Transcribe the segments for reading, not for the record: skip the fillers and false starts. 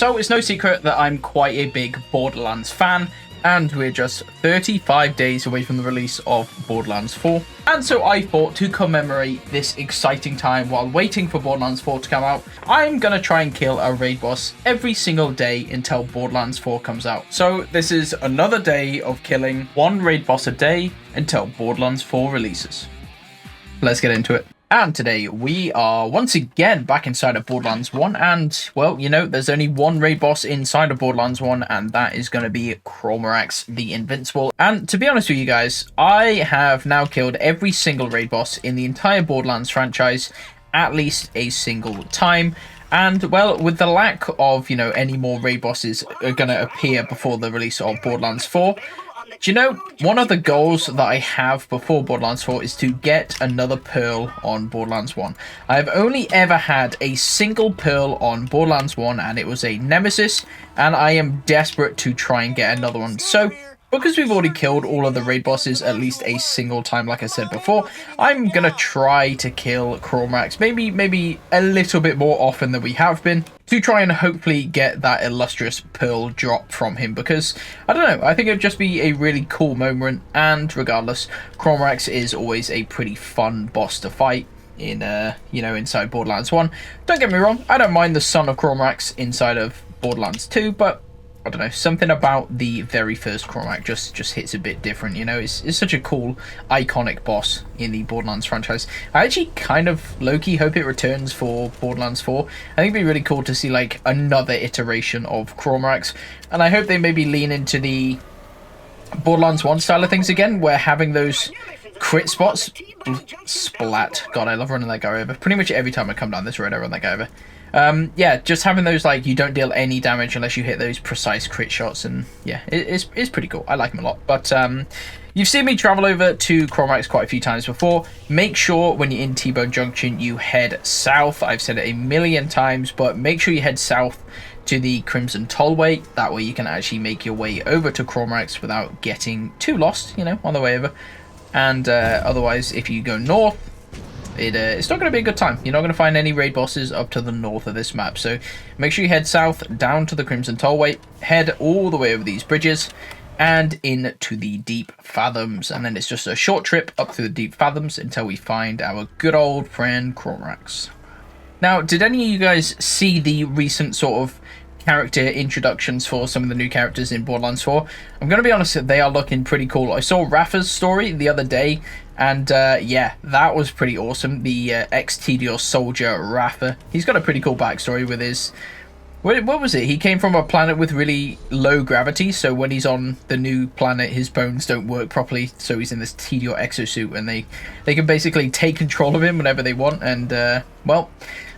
So it's no secret that I'm quite a big Borderlands fan, and we're just 35 days away from the release of Borderlands 4. And so I thought, to commemorate this exciting time while waiting for Borderlands 4 to come out, I'm gonna try and kill a raid boss every single day until Borderlands 4 comes out. So this is another day of killing one raid boss a day until Borderlands 4 releases. Let's get into it. And today we are once again back inside of Borderlands 1, and well, you know, there's only one raid boss inside of Borderlands 1, and that is going to be CRAWMERAX the Invincible. And to be honest with you guys, I have now killed every single raid boss in the entire Borderlands franchise at least a single time. And well, with the lack of, you know, any more raid bosses are going to appear before the release of Borderlands 4, do you know, one of the goals that I have before Borderlands 4 is to get another pearl on Borderlands 1. I've only ever had a single pearl on Borderlands 1, and it was a Nemesis, and I am desperate to try and get another one. So, because we've already killed all of the raid bosses at least a single time, like I said before, I'm going to try to kill CRAWMERAX maybe a little bit more often than we have been, to try and hopefully get that illustrious pearl drop from him, because, I don't know, I think it would just be a really cool moment, and regardless, CRAWMERAX is always a pretty fun boss to fight in, you know, inside Borderlands 1. Don't get me wrong, I don't mind the son of CRAWMERAX inside of Borderlands 2, but I don't know, something about the very first CRAWMERAX just hits a bit different, you know. It's such a cool, iconic boss in the Borderlands franchise. I actually kind of low-key hope it returns for Borderlands 4. I think it'd be really cool to see, like, another iteration of CRAWMERAX, and I hope they maybe lean into the Borderlands 1 style of things again, where having those crit spots, splat, god, I love running that guy over. Pretty much every time I come down this road, I run that guy over. Yeah, just having those, like, you don't deal any damage unless you hit those precise crit shots, and yeah, it's pretty cool. I like them a lot. But you've seen me travel over to CRAWMERAX quite a few times before. Make sure when you're in T-Bone Junction you head south. I've said it a million times, but make sure you head south to the Crimson Tollway. That way you can actually make your way over to CRAWMERAX without getting too lost, you know, on the way over. And otherwise, if you go north, it's not going to be a good time. You're not going to find any raid bosses up to the north of this map. So make sure you head south down to the Crimson Tollway, head all the way over these bridges and into the Deep Fathoms. And then it's just a short trip up through the Deep Fathoms until we find our good old friend CRAWMERAX. Now, did any of you guys see the recent sort of character introductions for some of the new characters in Borderlands 4? I'm going to be honest, they are looking pretty cool. I saw Rafa's story the other day, and yeah, that was pretty awesome. The ex-TDO soldier Rafa. He's got a pretty cool backstory with his... What was it? He came from a planet with really low gravity, so when he's on the new planet, his bones don't work properly, so he's in this TDO exosuit, and they can basically take control of him whenever they want, and, well,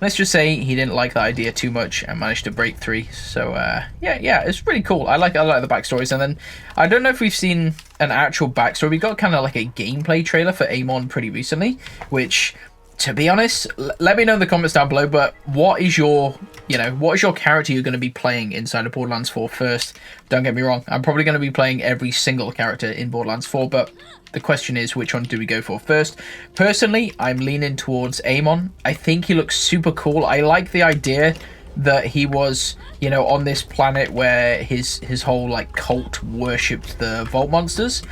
let's just say he didn't like that idea too much and managed to break free. So, yeah, it's really cool. I like the backstories. And then, I don't know if we've seen an actual backstory. We got kind of like a gameplay trailer for Amon pretty recently, which, to be honest, let me know in the comments down below, but what is your character you're going to be playing inside of Borderlands 4 first? Don't get me wrong, I'm probably going to be playing every single character in Borderlands 4, but the question is, which one do we go for first? Personally, I'm leaning towards Amon. I think he looks super cool. I like the idea that he was, you know, on this planet where his whole, like, cult worshipped the Vault Monsters,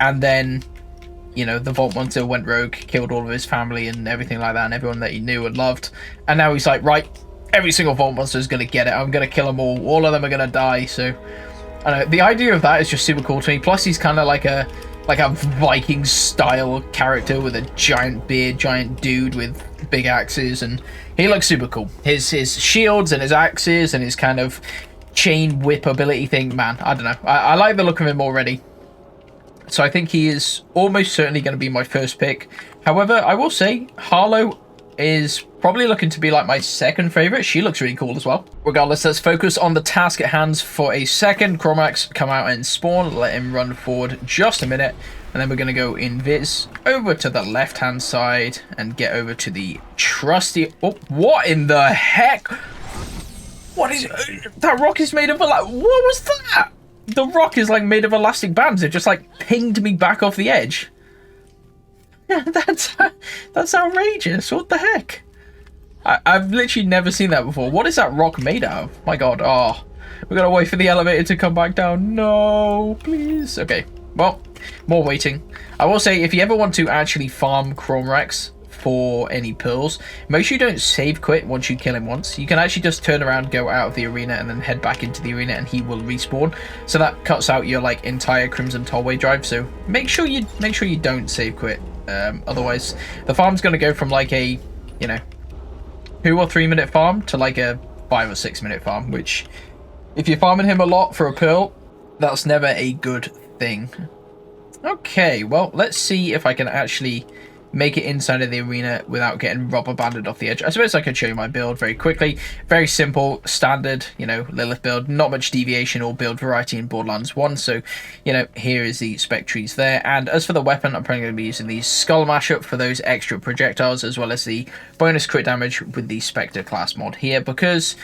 and then, you know, the Vault Monster went rogue, killed all of his family and everything like that, and everyone that he knew and loved, and now he's like, right, every single Vault Monster is going to get it. I'm going to kill them all of them are going to die. So, I don't know, the idea of that is just super cool to me. Plus, he's kind of like a Viking style character with a giant beard, giant dude with big axes, and he looks super cool. His shields and his axes and his kind of chain whip ability thing, man, I don't know. I like the look of him already. So I think he is almost certainly going to be my first pick. However, I will say Harlow is probably looking to be like my second favorite. She looks really cool as well. Regardless, let's focus on the task at hand for a second. CRAWMERAX come out and spawn. Let him run forward just a minute, and then we're going to go invis over to the left hand side and get over to the trusty... Oh, what in the heck? What is that? Rock is made of what was that? The rock is like made of elastic bands. It just like pinged me back off the edge. That's outrageous. What the heck? I've literally never seen that before. What is that rock made out of? My god. Oh, we're gonna wait for the elevator to come back down. No, please. Okay, well, more waiting. I will say, if you ever want to actually farm CRAWMERAX for any pearls, make sure you don't save quit once you kill him once. You can actually just turn around, go out of the arena, and then head back into the arena, and he will respawn. So that cuts out your like entire Crimson Tollway drive. So make sure you don't save quit. Otherwise, the farm's gonna go from like a 2 or 3 minute farm to like a 5 or 6 minute farm. Which, if you're farming him a lot for a pearl, that's never a good thing. Okay, well, let's see if I can actually make it inside of the arena without getting rubber banded off the edge. I suppose I could show you my build very quickly. Very simple, standard, Lilith build. Not much deviation or build variety in Borderlands 1. So, here is the spec trees there. And as for the weapon, I'm probably going to be using the Skull Mashup for those extra projectiles, as well as the bonus crit damage with the Spectre class mod here, because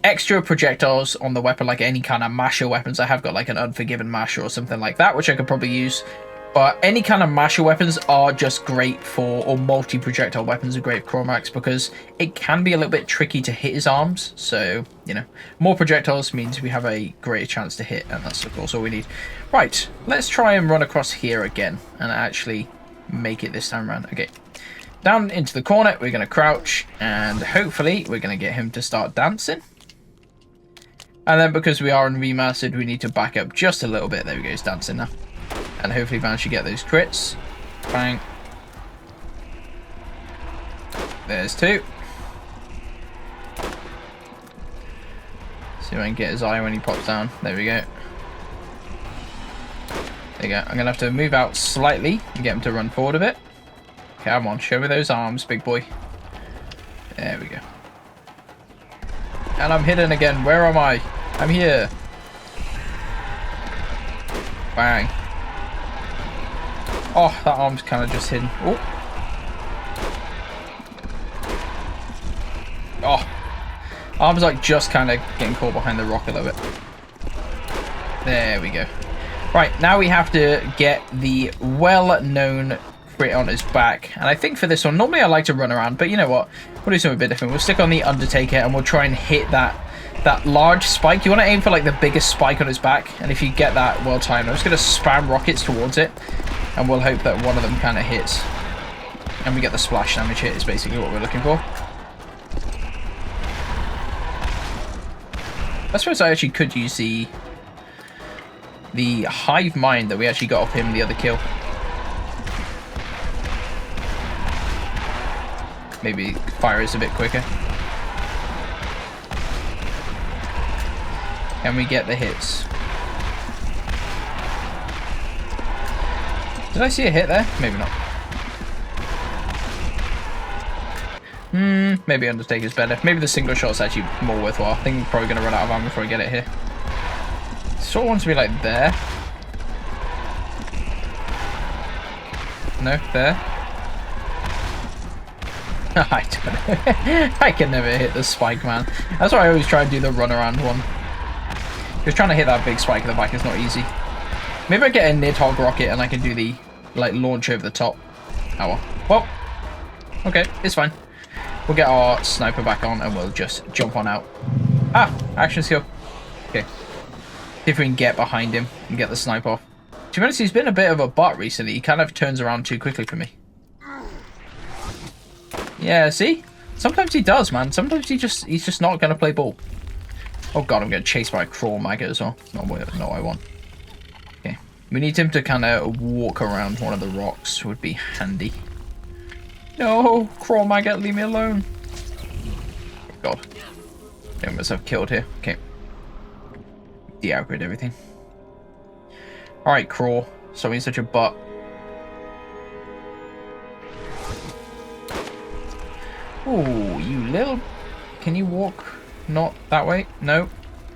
extra projectiles on the weapon, like any kind of masher weapons. I have got like an Unforgiven masher or something like that, which I could probably use. But any kind of masher weapons are just great for, or multi-projectile weapons are great for CRAWMERAX, because it can be a little bit tricky to hit his arms. So, more projectiles means we have a greater chance to hit, and that's of course all we need. Right, let's try and run across here again, and actually make it this time around. Okay, down into the corner, we're going to crouch, and hopefully we're going to get him to start dancing. And then because we are in remastered, we need to back up just a little bit. There we go, he's dancing now. And hopefully manage to get those crits. Bang. There's 2. See if I can get his eye when he pops down. There we go. There you go. I'm going to have to move out slightly and get him to run forward a bit. Come on, show me those arms, big boy. There we go. And I'm hidden again. Where am I? I'm here. Bang. Oh, that arm's kind of just hidden. Oh. Oh. Arm's like just kind of getting caught behind the rock a little bit. There we go. Right, now we have to get the well-known crit on his back. And I think for this one, normally I like to run around, but you know what? We'll do something a bit different. We'll stick on the Undertaker and we'll try and hit that large spike. You want to aim for like the biggest spike on his back, and if you get that well timed, I'm just going to spam rockets towards it, and we'll hope that one of them kind of hits, and we get the splash damage hit is basically what we're looking for. I suppose I actually could use the hive mind that we actually got off him in the other kill. Maybe fire is a bit quicker. Can we get the hits? Did I see a hit there? Maybe not. Maybe Undertaker's better. Maybe the single shot's actually more worthwhile. I think I'm probably going to run out of ammo before I get it here. Sort of wants to be like there. No, there. I don't know. I can never hit the spike, man. That's why I always try and do the run around one. Because trying to hit that big spike in the back is not easy. Maybe I get a Nidhogg rocket and I can do the launch over the top. Oh well. Okay, it's fine. We'll get our sniper back on and we'll just jump on out. Ah, action skill. Okay. See if we can get behind him and get the snipe off. To be honest, he's been a bit of a butt recently. He kind of turns around too quickly for me. Yeah, see? Sometimes he does, man. Sometimes he's just not going to play ball. Oh god, I'm getting chased by a crawl maggot as well. Not what I want. Okay. We need him to kind of walk around one of the rocks. Would be handy. No, crawl maggot, leave me alone. Oh god. I almost have killed here. Okay. De-aggregate everything. Alright, crawl. Stop being such a butt. Oh, you little... Can you walk? Not that way? No.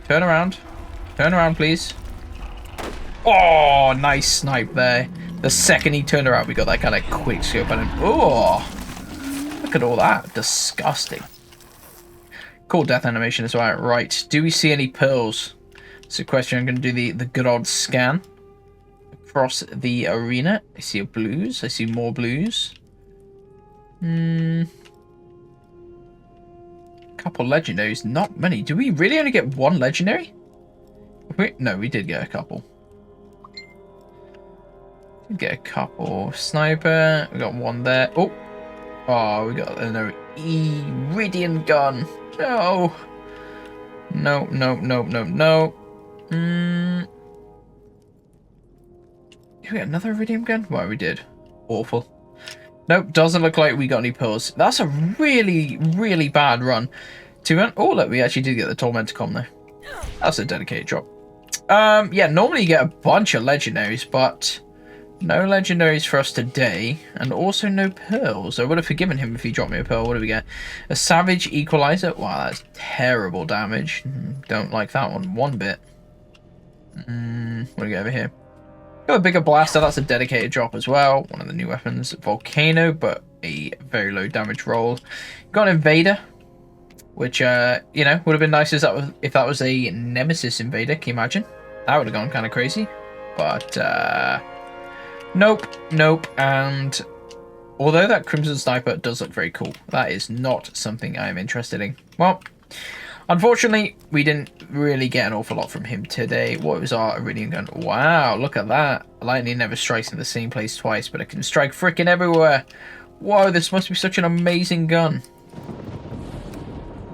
Turn around. Turn around, please. Oh, nice snipe there. The second he turned around, we got that kind of quick scope on him. Oh, look at all that. Disgusting. Cool death animation as well. Right. Do we see any pearls? It's a question. I'm going to do the good old scan across the arena. I see a blues. I see more blues. couple legendaries. Not many. Do we really only get one legendary? No, we did get a couple. Did get a couple. Sniper. We got one there. Oh. Oh, we got another Iridium gun. No. No, no, no, no, no. Did we get another Iridium gun? Well, we did. Awful. Nope, doesn't look like we got any pearls. That's a really, really bad run. Oh, look, we actually did get the Tormenticom there. That's a dedicated drop. Yeah, normally you get a bunch of legendaries, but no legendaries for us today, and also no pearls. I would have forgiven him if he dropped me a pearl. What do we get? A Savage Equalizer. Wow, that's terrible damage. Don't like that one bit. What do we get over here? Got a bigger blaster. That's a dedicated drop as well. One of the new weapons. Volcano, but a very low damage roll. Got an Invader, which, you know, would have been nice if that was a Nemesis Invader. Can you imagine? That would have gone kind of crazy. But, nope, nope. And although that Crimson Sniper does look very cool, that is not something I am interested in. Well, unfortunately, we didn't really get an awful lot from him today. What was our Iridium gun? Wow, look at that. Lightning never strikes in the same place twice, but it can strike freaking everywhere. Whoa, this must be such an amazing gun.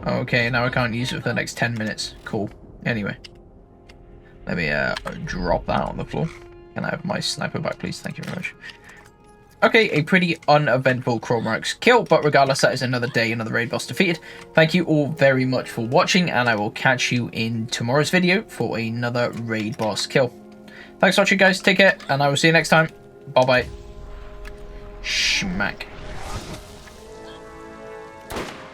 Okay, now I can't use it for the next 10 minutes. Cool. Anyway, let me drop that on the floor. Can I have my sniper back, please? Thank you very much. Okay, a pretty uneventful CRAWMERAX kill, but regardless, that is another day, another raid boss defeated. Thank you all very much for watching, and I will catch you in tomorrow's video for another raid boss kill. Thanks for watching, guys. Take care, and I will see you next time. Bye-bye. Schmack.